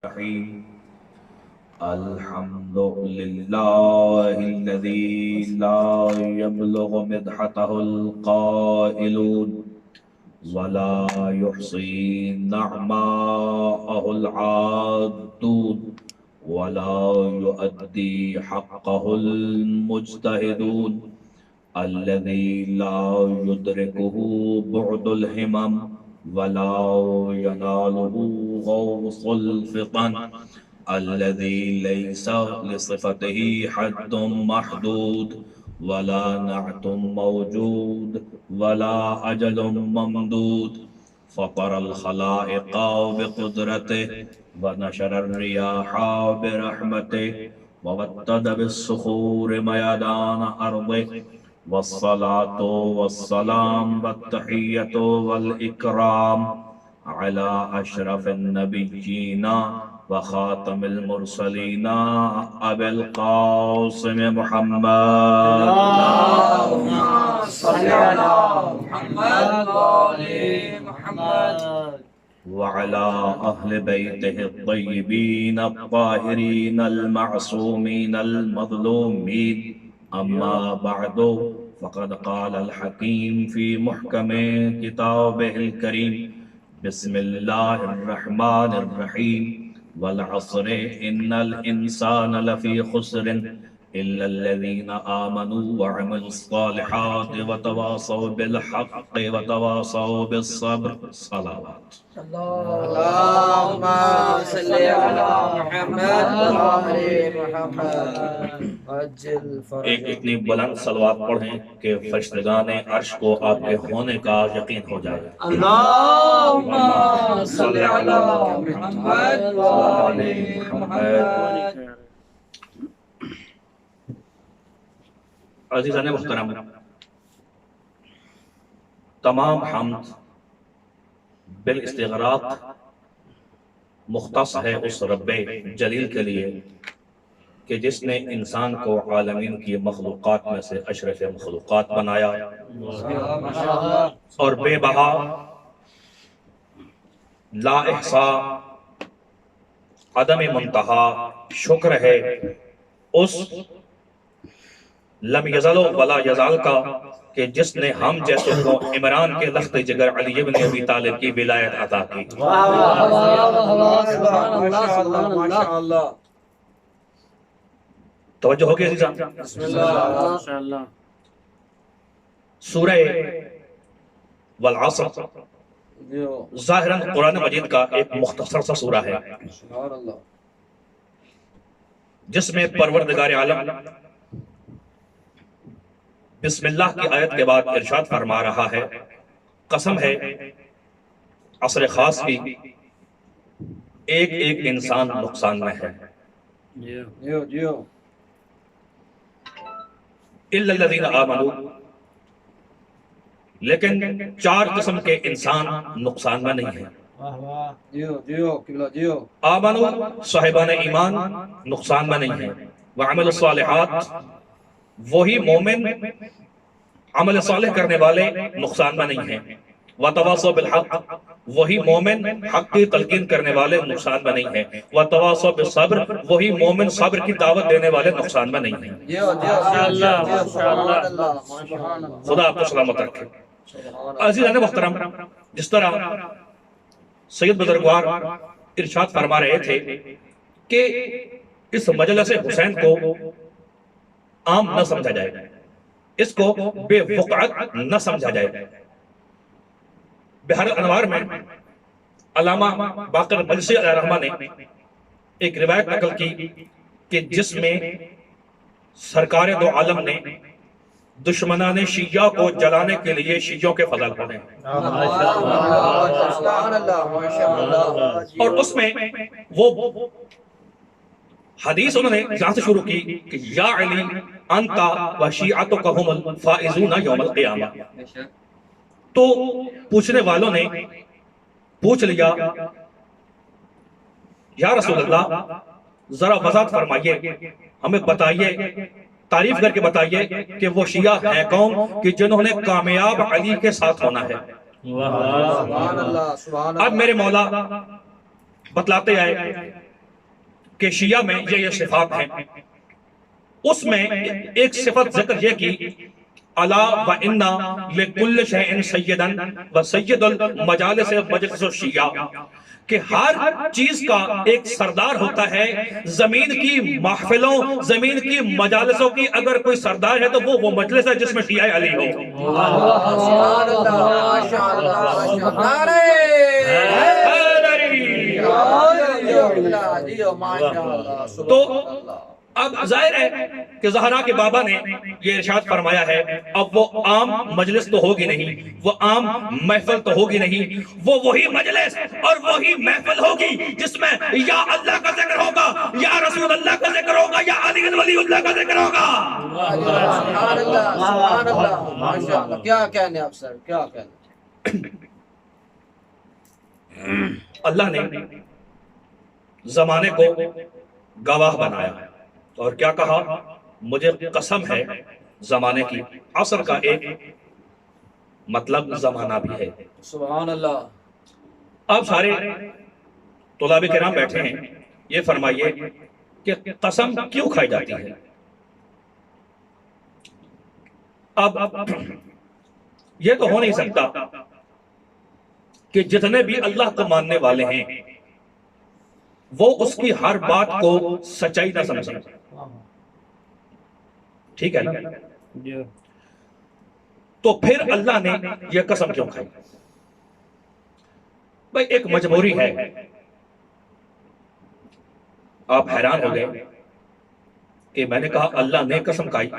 الرحيم الحمد لله الذي لا يبلغ مدحته القائلون ولا يحصي نعماءه العادون ولا يؤدي حقه المجتهدون الذي لا يدركه بعد الهمم ولا يناله غوص الفطن الذي ليس لصفته حد محدود ولا نعت موجود ولا أجل ممدود فطر الخلائق بقدرته ونشر الرياح برحمته ووتد بالصخور ميدان أرضه والصلاة والسلام والتحية والإكرام على أشرف النبيين وخاتم المرسلين أبي القاسم محمد اللهم صل على محمد وآل محمد وعلى أهل بيته الطيبين الطاهرين المعصومين المظلومين أما بعد فقد قال الحكيم في محكم كتابه الكريم بسم الله الرحمن الرحيم والعصر إن الإنسان لفي خسر إلا الذين آمنوا وعملوا الصالحات وتواصوا بالحق وتواصوا بالصبر صلوات اللهم صل على محمد وآل محمد عجل فرج ایک اتنی بلند صلوات پڑھیں کہ فرشتگان عرش کو آپ کے ہونے کا یقین ہو جائے اللهم صل على محمد وآل محمد عزیزان محترم، تمام حمد بالاستغراق مختص ہے اس رب جلیل کے لیے کہ جس نے انسان کو عالمین کی مخلوقات میں سے اشرف مخلوقات بنایا اور بے بہا لا احصاء عدم منتہا شکر ہے اس لم یزل ولا یزال کا کہ جس نے ہم جیسے کو عمران کے لخت جگر علی ابن ابی طالب کی ولایت عطا کی سبحان اللہ توجہ ہوگی عزیزان بسم اللہ سورہ والعصر ظاہراً قرآن مجید کا ایک مختصر سا سورہ ہے سبحان اللہ جس میں پروردگار عالم بسم اللہ کی آیت کے بعد ارشاد فرما رہا ہے قسم ہے عصر خاص کی ایک ایک انسان نقصان میں ہے جیو جیو الا الذین آمنوا لیکن چار قسم کے انسان نقصان میں نہیں ہیں جیو جیو قبلہ جیو آمنوا صاحبان ایمان نقصان میں نہیں ہیں وعمل الصالحات وہی مومن عمل صالح کرنے والے نقصان میں نہیں ہیں وتواصوا بالحق وہی مومن حق کی تلقین کرنے والے نقصان میں نہیں ہیں وتواصوا بالصبر وہی مومن صبر کی دعوت دینے والے نقصان میں نہیں ہیں جیو جیو سبحان اللہ خدا آپ کو سلامت رکھے عزیزان محترم، جس طرح سید بزرگوار ارشاد فرما رہے تھے کہ اس مجلس حسین کو عام نہ سمجھا جائے، اس کو بے وقعت نہ سمجھا جائے۔ بحر الانوار میں علامہ باقر مجلسی علیہ الرحمہ نے ایک روایت نقل کی کہ جس میں سرکار دو عالم نے دشمنان شیعہ کو جلانے کے لیے شیعوں کے فضل پڑھے سبحان اللہ ماشاءاللہ اور اس میں وہ حدیث انہوں نے یہاں سے شروع کی کہ یا علی انتا و شیعتک هم الفائزون یوم القیامہ، تو پوچھنے والوں نے پوچھ لیا یا رسول اللہ ذرا وضاحت فرمائیے، ہمیں بتائیے، تعریف کر کے بتائیے کہ وہ شیعہ ہیں کون کہ جنہوں نے کامیاب علی کے ساتھ ہونا ہے۔ سبحان اللہ سبحان اللہ اب میرے مولا بتلاتے آئے کہ شیعہ میں یہ صفات ہیں، اس میں ایک صفت ذکر یہ کی الا و انا لکل شیء سیدا و سید المجالس مجلس الشیعہ، کہ ہر چیز کا ایک سردار ہوتا ہے. زمین کی محفلوں، زمین کی مجالسوں کی اگر کوئی سردار ہے تو وہ مجلس ہے جس میں شیعہ علی ہو. سبحان اللہ، ماشاءاللہ، نعرہ جیو ماشاءاللہ. تو اب ظاہر ہے کہ زہرا کے بابا نے یہ ارشاد فرمایا ہے، اب وہ عام مجلس تو ہوگی نہیں، وہ عام محفل تو ہوگی نہیں، وہ وہی مجلس اور وہی محفل ہوگی جس میں یا اللہ کا ذکر ہوگا، یا رسول اللہ کا ذکر ہوگا، یا علی ولی اللہ کا ذکر ہوگا. سبحان اللہ، سبحان اللہ، ماشاءاللہ. کیا کہنے آپ سر، کیا کہنے. اللہ نے زمانے کو گواہ بنایا اور کیا کہا، مجھے قسم ہے زمانے کی. عصر کا ایک مطلب زمانہ بھی ہے. سبحان اللہ. اب سارے طلاب کرام بیٹھے ہیں، یہ فرمائیے کہ قسم کیوں کھائی جاتی ہے؟ اب یہ تو ہو نہیں سکتا کہ جتنے بھی اللہ کو ماننے والے ہیں وہ اس کی ہر بات کو سچائی نہ سمجھیں. ٹھیک ہے نا؟ تو پھر اللہ نے یہ قسم کیوں کھائی؟ بھائی ایک مجبوری ہے. آپ حیران ہو گئے کہ میں نے کہا اللہ نے قسم کھائی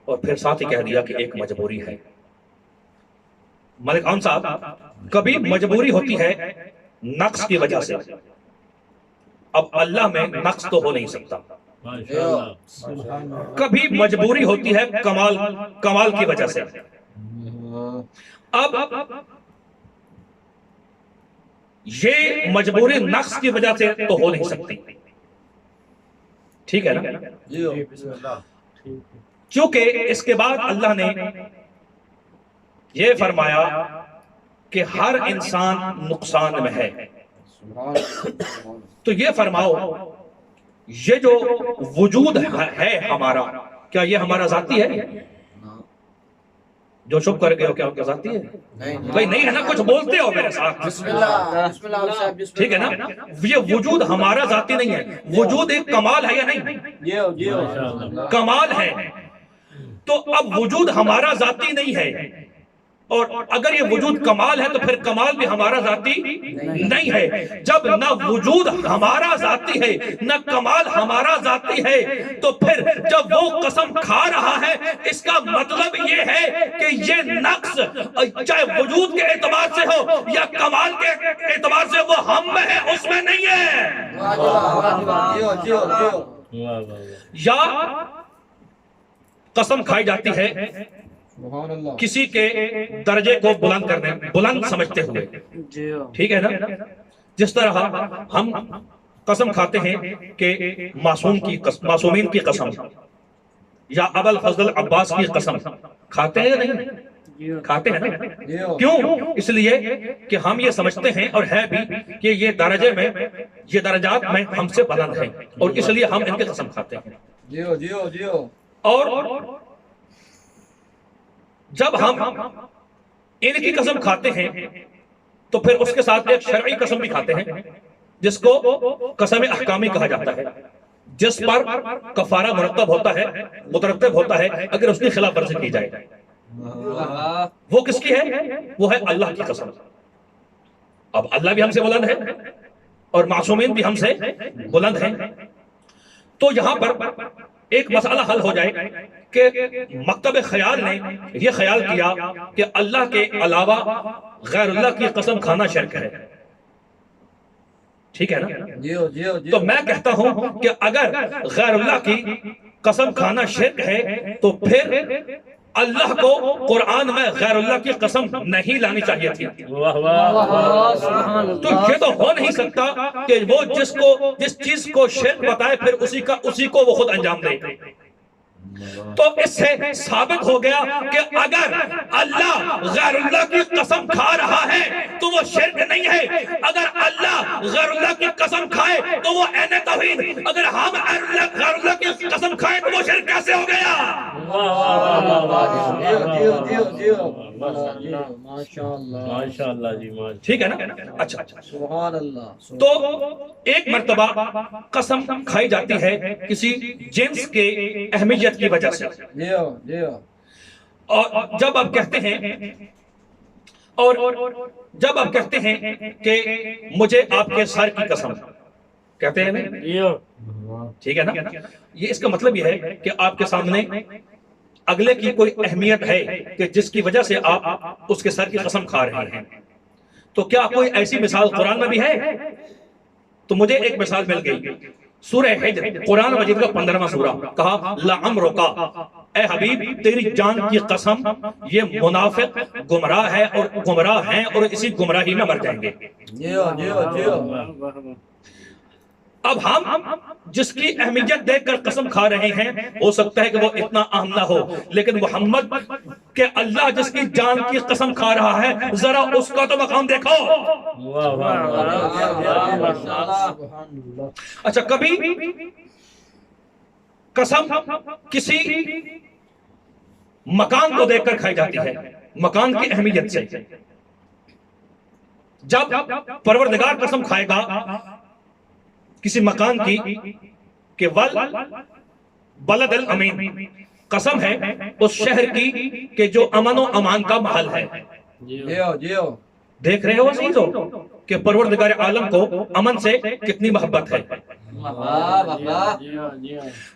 اور پھر ساتھ ہی کہہ دیا کہ ایک مجبوری ہے. ملک عام صاحب، کبھی مجبوری ہوتی ہے نقص کی وجہ سے. اب اللہ میں نقص تو ہو نہیں سکتا. کبھی مجبوری ہوتی ہے کمال کی وجہ سے. اب یہ مجبوری نقص کی وجہ سے تو ہو نہیں سکتی. ٹھیک ہے نا؟ کیونکہ اس کے بعد اللہ نے یہ فرمایا کہ ہر انسان نقصان میں ہے. تو یہ فرماؤ، یہ جو وجود ہے ہمارا، کیا یہ ہمارا ذاتی ہے؟ جو چپ کر گئے ہو کیا کیا ذاتی ہے؟ بھائی نہیں ہے نا، کچھ بولتے ہو میرے ساتھ. بسم اللہ، بسم اللہ. ٹھیک ہے نا؟ یہ وجود ہمارا ذاتی نہیں ہے. وجود ایک کمال ہے یا نہیں؟ کمال ہے. تو اب وجود ہمارا ذاتی نہیں ہے، اور اگر یہ وجود کمال ہے تو پھر کمال بھی ہمارا ذاتی نہیں ہے. جب نہ وجود ہمارا ذاتی ہے نہ کمال ہمارا ذاتی ہے، تو پھر جب وہ قسم کھا رہا ہے اس کا مطلب یہ ہے کہ یہ نقص چاہے وجود کے اعتبار سے ہو یا کمال کے اعتبار سے وہ ہم میں ہے، اس میں نہیں ہے. یا قسم کھائی جاتی ہے کسی کے درجے کو بلند سمجھتے ہوئے. ٹھیک ہے نا؟ جس طرح ہم قسم کھاتے ہیں کہ معصومین کی قسم یا ابو الفضل عباس کی قسم کھاتے ہیں یا نہیں؟ کھاتے ہیں نا؟ کیوں؟ اس لیے کہ ہم یہ سمجھتے ہیں اور ہے بھی کہ یہ درجے میں، یہ درجات میں ہم سے بلند ہیں، اور اس لیے ہم ان کی قسم کھاتے ہیں. اور جب ہم ان کی قسم کھاتے ہیں تو پھر اس کے ساتھ ایک شرعی قسم بھی کھاتے ہیں جس کو قسم احکامی کہا جاتا ہے، جس پر کفارہ مترتب ہوتا ہے اگر اس کی خلاف ورزی کی جائے. وہ کس کی ہے؟ وہ ہے اللہ کی قسم. اب اللہ بھی ہم سے بلند ہے اور معصومین بھی ہم سے بلند ہیں. تو یہاں پر ایک مسئلہ حل ہو جائے کہ مکتب خیال نے یہ خیال کیا کہ اللہ کے علاوہ غیر اللہ کی قسم کھانا شرک ہے. ٹھیک ہے نا؟ تو میں کہتا ہوں کہ اگر غیر اللہ کی قسم کھانا شرک ہے تو پھر اللہ کو قرآن میں غیر اللہ کی قسم نہیں لانی چاہیے تھی. تو یہ تو ہو نہیں سکتا کہ وہ جس چیز کو شرک بتائے پھر اسی کو وہ خود انجام دے. تو اس سے ثابت ہو گیا کہ اگر اللہ غیر اللہ کی قسم کھا رہا ہے تو وہ شرک نہیں ہے، اگر اللہ غیر اللہ کی قسم کھائے تو وہ عین توحید، اگر ہم غیر اللہ کی قسم کھائیں تو وہ شرک کیسے ہو گیا؟ ماشاءاللہ جی، ٹھیک ہے نا؟ اچھا، سبحان اللہ۔ تو ایک مرتبہ قسم کھائی جاتی ہے کسی جنس کے اہمیت کی وجہ سے، اور جب آپ کہتے ہیں کہ مجھے آپ کے سر کی قسم کہتے ہیں نا، ٹھیک ہے نا، یہ اس کا مطلب یہ ہے کہ آپ کے سامنے اگلے کی کوئی اہمیت ہے کہ جس کی وجہ سے آپ اس کے سر کی قسم کھا رہے ہیں۔ تو کیا کوئی ایسی مثال قرآن میں بھی ہے؟ تو مجھے ایک مثال مل گئی، سورہ حجر قرآن مجید کا 15واں سورہ، کہا لعمرک، اے حبیب تیری جان کی قسم یہ منافق گمراہ ہے اور گمراہ ہیں اور اسی گمراہی میں مر جائیں گے۔ اب ہم جس کی اہمیت دیکھ کر قسم کھا رہے ہیں ہو سکتا ہے کہ وہ اتنا اہم نہ ہو، لیکن محمد کہ اللہ جس کی جان کی قسم کھا رہا ہے ذرا اس کا تو مقام دیکھو۔ اچھا، کبھی قسم کسی مکان کو دیکھ کر کھائی جاتی ہے، مکان کی اہمیت سے۔ جب پروردگار قسم کھائے گا کسی مکان کی کہ بلد الامین، قسم ہے اس شہر کی کہ جو امن و امان کا محل ہے۔ دیکھ رہے ہو عزیزو کہ پروردگار عالم کو امن سے کتنی محبت ہے۔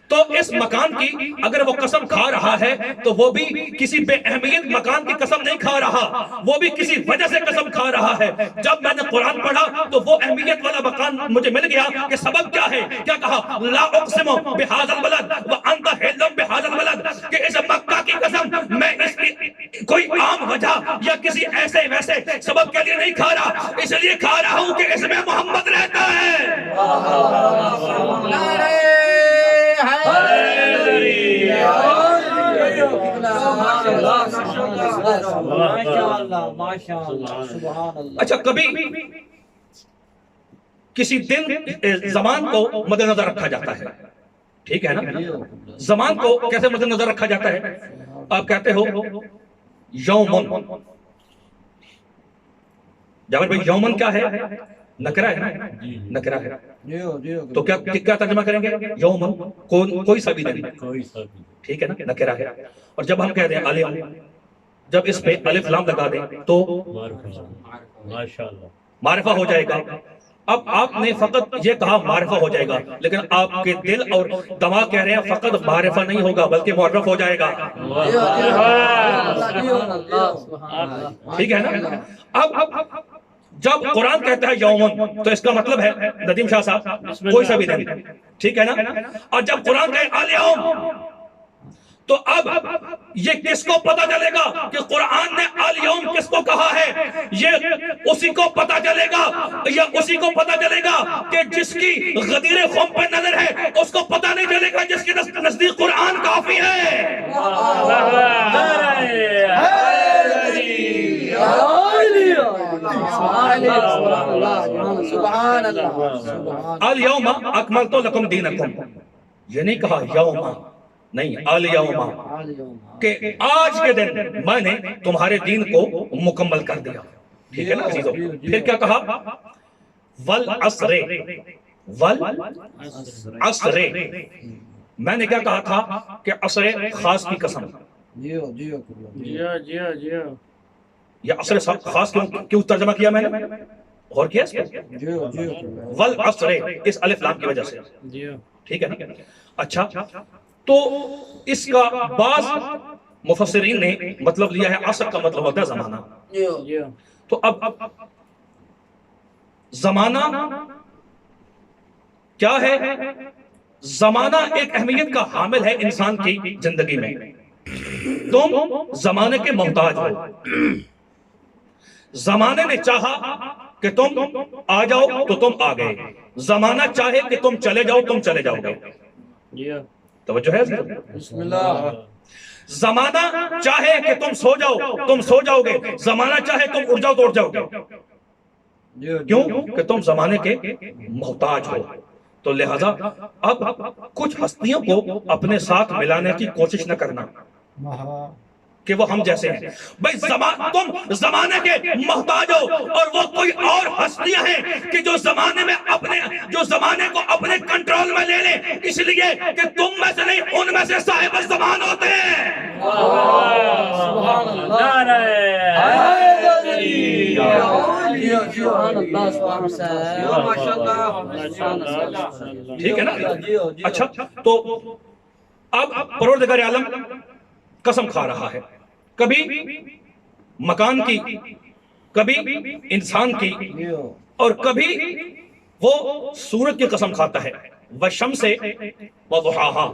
تو اس مکان کی اگر وہ قسم کھا رہا ہے تو وہ بھی کسی بے اہمیت مکان کی قسم نہیں کھا رہا، وہ بھی کسی وجہ سے قسم کھا رہا ہے۔ جب میں نے قرآن پڑھا تو وہ اہمیت والا مکان مجھے مل گیا کہ سبب کیا ہے، کیا کہا لا اقسم بہذا البلد وانت حل بہذا البلد، کہ اس مکہ کی قسم میں اس کی کوئی عام وجہ یا کسی ایسے ویسے سبب کے لیے نہیں کھا رہا، اس لیے کھا رہا ہوں کہ اس میں محمد رہتا ہے۔ اچھا، کبھی کسی دن زمان کو مد نظر رکھا جاتا ہے، ٹھیک ہے نا؟ زمان کو کیسے مد نظر رکھا جاتا ہے؟ آپ کہتے ہو یومن، جاوید بھائی یومن کیا ہے؟ نکرہ ہے نا، نکرہ ہے، تو کیا ترجمہ کریں گے؟ یومن کوئی سا بھی دن، ٹھیک ہے نا، نکرہ ہے۔ اور جب ہم کہہ دیں الیوم، جب اس پہ الف لام لگا دیں تو معرفہ ہو جائے گا۔ اب آپ نے فقط یہ کہا معرفہ ہو جائے گا، لیکن آپ کے دل اور دماغ کہہ رہے ہیں فقط معرفہ نہیں ہوگا بلکہ معرف ہو جائے گا، ٹھیک ہے نا؟ اب جب قرآن کہتا ہے یومن تو اس کا مطلب ہے ندیم شاہ صاحب کوئی سا بھی دن، ٹھیک ہے نا؟ اور جب قرآن کہے الیوم تو اب یہ کس کو پتا چلے گا کہ قرآن نے الیوم کس کو کہا ہے؟ یہ اسی کو پتا چلے گا، یہ اسی کو پتا چلے گا کہ جس کی غدیر خم پہ نظر ہے اس کو پتا نہیں چلے گا جس کے نزدیک قرآن کافی ہے۔ الیوم اکملت لکم دینکم، یہ نہیں کہا یوم، نہیں الیوم کہ آج کے دن میں نے تمہارے دین کو مکمل کر دیا، ٹھیک ہے نا عزیزو؟ پھر کیا کہا؟ والعصر، والعصر، میں نے کیا کہا تھا کہ عصر خاص کی قسم، یا عصر خاص کیوں ترجمہ کیا میں نے؟ غور کیا اس پہ؟ والعصر اس الف لام کی وجہ سے، ٹھیک ہے نا؟ اچھا، تو اس کا بعض مفسرین نے مطلب لیا ہے عصر کا مطلب ہوتا ہے زمانہ۔ تو اب زمانہ کیا ہے؟ زمانہ ایک اہمیت کا حامل ہے انسان کی زندگی میں۔ تم زمانے کے محتاج ہو، زمانے نے چاہا کہ تم آ جاؤ تو تم آ گئے، زمانہ چاہے کہ تم چلے جاؤ تم چلے جاؤ گے۔ توجہ ہے؟ بسم اللہ. زمانہ چاہے کہ تم سو جاؤ گے، زمانہ چاہے تم اٹھ جاؤ تو اٹھ جاؤ گے. کیوں کہ تم زمانے کے محتاج ہو. تو لہذا اب کچھ ہستیوں کو اپنے ساتھ ملانے کی کوشش نہ کرنا کہ وہ ہم جیسے ہیں. بھئی تم زمانے کے محتاج ہو، اور وہ کوئی اور ہستیاں ہیں کہ جو زمانے کو اپنے کنٹرول میں لے لیں، اس لیے کہ تم میں سے نہیں، ان میں سے صاحب الزمان ہوتے ہیں. سبحان اللہ. ٹھیک ہے نا؟ اچھا، تو اب پروردگار عالم قسم کھا رہا ہے، کبھی مکان کی، کبھی انسان کی، اور کبھی وہ سورج کی قسم کھاتا ہے، والشمس وضحاها،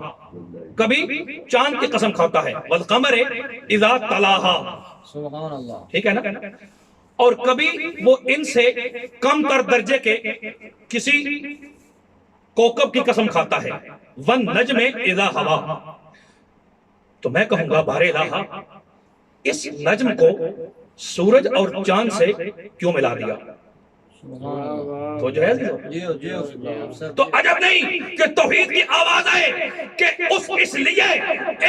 کبھی چاند کی قسم کھاتا ہے، والقمر اذا تلاها. سبحان اللہ. ٹھیک ہے نا؟ اور کبھی وہ ان سے کم تر درجے کے کسی کوکب کی قسم کھاتا ہے، والنجم اذا ہوا. تو میں کہوں گا بارے الہ، اس نجم کو سورج اور چاند سے کیوں ملا دیا؟ تو جو ہے تو عجب نہیں کہ توحید کی آواز آئے کہ اس لیے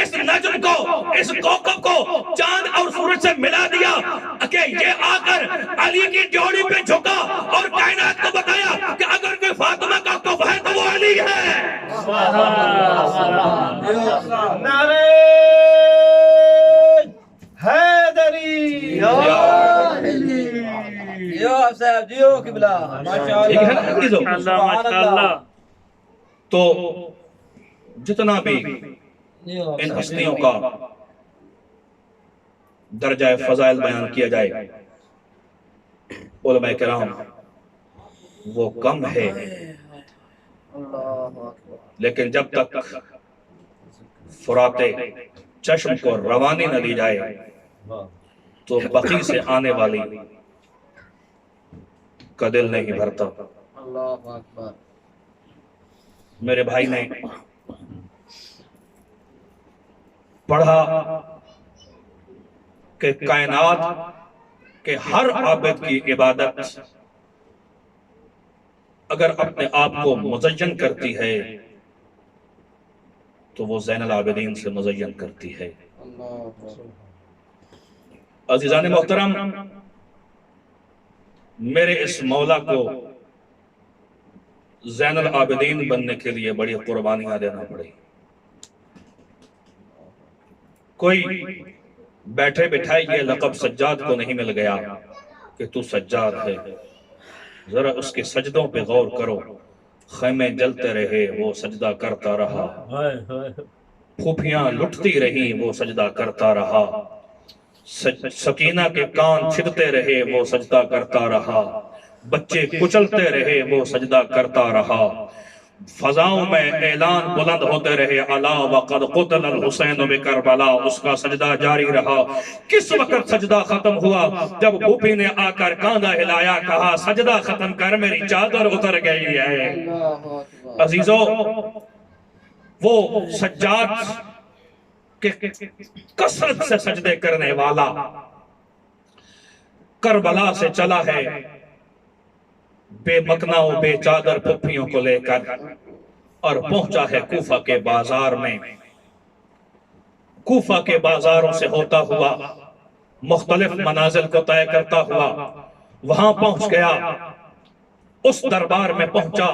اس نجم کو، اس کوکب کو چاند اور سورج سے ملا دیا کہ یہ آ کر علی کی ڈیوڑی پہ جھکا اور کائنات کو بتایا کہ اگر کوئی فاطمہ کا کف ہے تو وہ علی ہے. نعرہ حیدری. صاحب جیو قبلہ. ٹھیک ہے نا عزیزو؟ ماشاءاللہ. تو جتنا بھی ان ہستیوں کا درجہ فضائل بیان کیا جائے علماء کرام وہ کم ہے، لیکن جب تک فرات چشم کو روانی نہ دی جائے تو بقی سے آنے والی کا دل نہیں بھرتا. اللہ اکبر. میرے بھائی نے پڑھا کہ کائنات کے ہر عابد کی عبادت اگر اپنے آپ کو مزین کرتی ہے تو وہ زین العابدین سے مزین کرتی ہے. عزیزان محترم، میرے اس مولا کو زین العابدین بننے کے لیے بڑی قربانیاں دینا پڑی. کوئی بیٹھے بٹھائے یہ لقب سجاد کو نہیں مل گیا کہ تو سجاد ہے. ذرا اس کے سجدوں پہ غور کرو. خیمے جلتے رہے وہ سجدہ کرتا رہا، پھوپھیاں لٹتی رہی وہ سجدہ کرتا رہا، سکینہ کے کان چھدتے رہے وہ سجدہ کرتا رہا، بچے کچلتے رہے وہ سجدہ کرتا رہا، فضاؤں میں اعلان بلند ہوتے رہے الا وقد قتل الحسین بکربلا، اس کا سجدہ جاری رہا. کس وقت سجدہ ختم ہوا؟ جب پھوپھی نے آ کر کاندھا ہلایا، کہا سجدہ ختم کر میری چادر اتر گئی ہے. عزیزو، وہ سجاد کے کثرت سے سجدے کرنے والا کربلا سے چلا ہے بے مکنا و بے چادر پھپھیوں کو لے کر، اور پہنچا ہے کوفہ کے بازار میں. کوفہ کے بازاروں سے ہوتا ہوا مختلف منازل کو طے کرتا ہوا وہاں پہنچ گیا. اس دربار میں پہنچا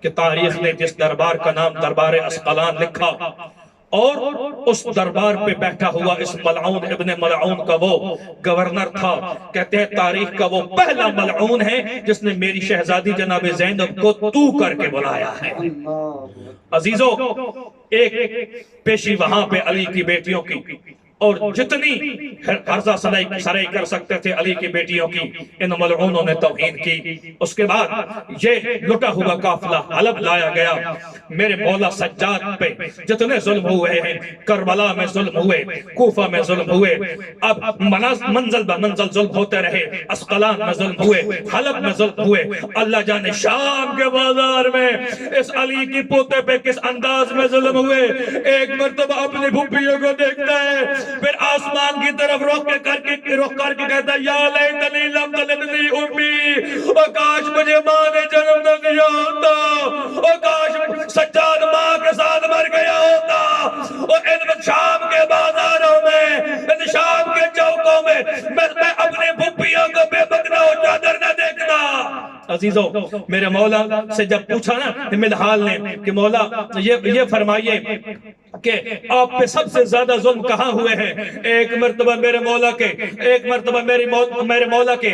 کہ تاریخ نے جس دربار کا نام دربار اسقلان لکھا، اور اس دربار پہ بیٹھا ہوا اس ملعون ابن ملعون کا وہ گورنر تھا. کہتے ہیں تاریخ کا وہ پہلا ملعون ہے جس نے میری شہزادی جناب زینب کو تو کر کے بلایا ہے. عزیزو، ایک پیشی وہاں پہ علی کی بیٹیوں کی، اور جتنی حرزہ سرائی کر سکتے تھے علی کی بیٹیوں کی، ان ملعونوں نے توہین کی. اس کے بعد یہ لٹا ہوا قافلہ حلب لایا گیا. میرے مولا سجاد پہ جتنے ظلم ہوئے ہیں، کربلا میں ظلم ہوئے، کوفہ میں ظلم ہوئے، اب منزل بہ منزل ظلم ہوتے رہے، اسقلان میں ظلم ہوئے، حلب میں ظلم ہوئے، اللہ جانے شام کے بازار میں اس علی کی پوتے پہ کس انداز میں ظلم ہوئے۔ ایک مرتبہ اپنی بھپیوں کو دیکھتا ہے، پھر آسمان کی طرف رخ کر کے کہتا ہے یا لیتنی لم تلدنی امی، او کاش مجھے ماں نے جنم نہ دیا ہوتا، او کاش سجاد ماں کے ساتھ مر گیا ہوتا۔ اور ان شام کے بازاروں میں، ان شام کے چوکوں میں میں اپنے بھپیوں کو بے مکنا و چادر نہ دیکھتا۔ عزیزوں، میرے مولا سے جب پوچھا نا ملحال نے کہ مولا یہ فرمائیے کہ آپ پہ سب سے زیادہ ظلم کہاں ہوئے ہیں؟ ایک مرتبہ میرے مولا کے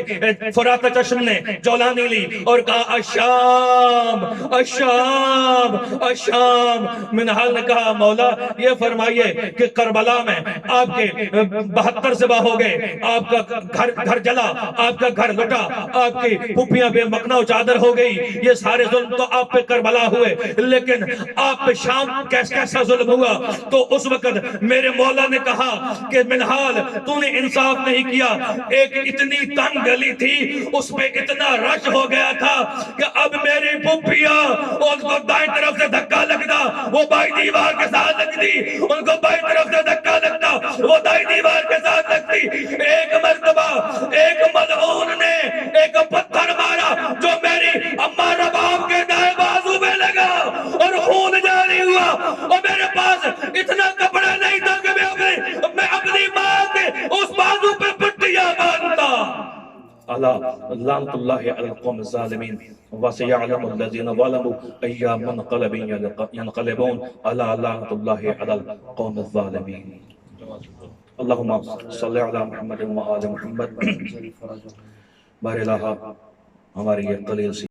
فرات چشم نے جولانی لی اور کہا الشام الشام الشام۔ منحال نے کہا مولا یہ فرمائیے کہ کربلا میں آپ کے 72 ذبح ہو گئے، آپ کا گھر جلا، آپ کا گھر لٹا، آپ کی پھوپھیاں بے مکنا و چادر ہو گئی، یہ سارے ظلم تو آپ پہ کربلا ہوئے، لیکن آپ پہ شام کیسا ظلم ہوا؟ تو اس وقت میرے مولا نے کہا کہ منحال تو نے انصاف نہیں کیا، ایک اتنی تنگ گلی تھی، اس پہ اتنا رش ہو گیا تھا کہ اب میری پھوپھیاں ان کو دائیں طرف سے دھکا لگتا وہ بائیں دیوار کے ساتھ لگتی، ان کو بائیں طرف سے دھکا لگتا وہ دائیں دیوار کے ساتھ لگتی۔ ایک مرتبہ ایک ملعون نے ایک پتھر مارا جو میری اماں رباب کے دائیں بازو میں لگا اور خون جاری ہوا، اور میرے پاس اتنا کپڑا نہیں تھا کہ میں اپنی ماں کے اس بازو پہ پٹیاں باندھتا۔ اللہ لعنت اللہ علی القوم الظالمین وسيعلم الذين ظلموا أي منقلب ينقلبون ألا لعنة الله على القوم الظالمين۔ اللهم صل على محمد وآل محمد۔ بار الہ ہماری یہ قلیل سی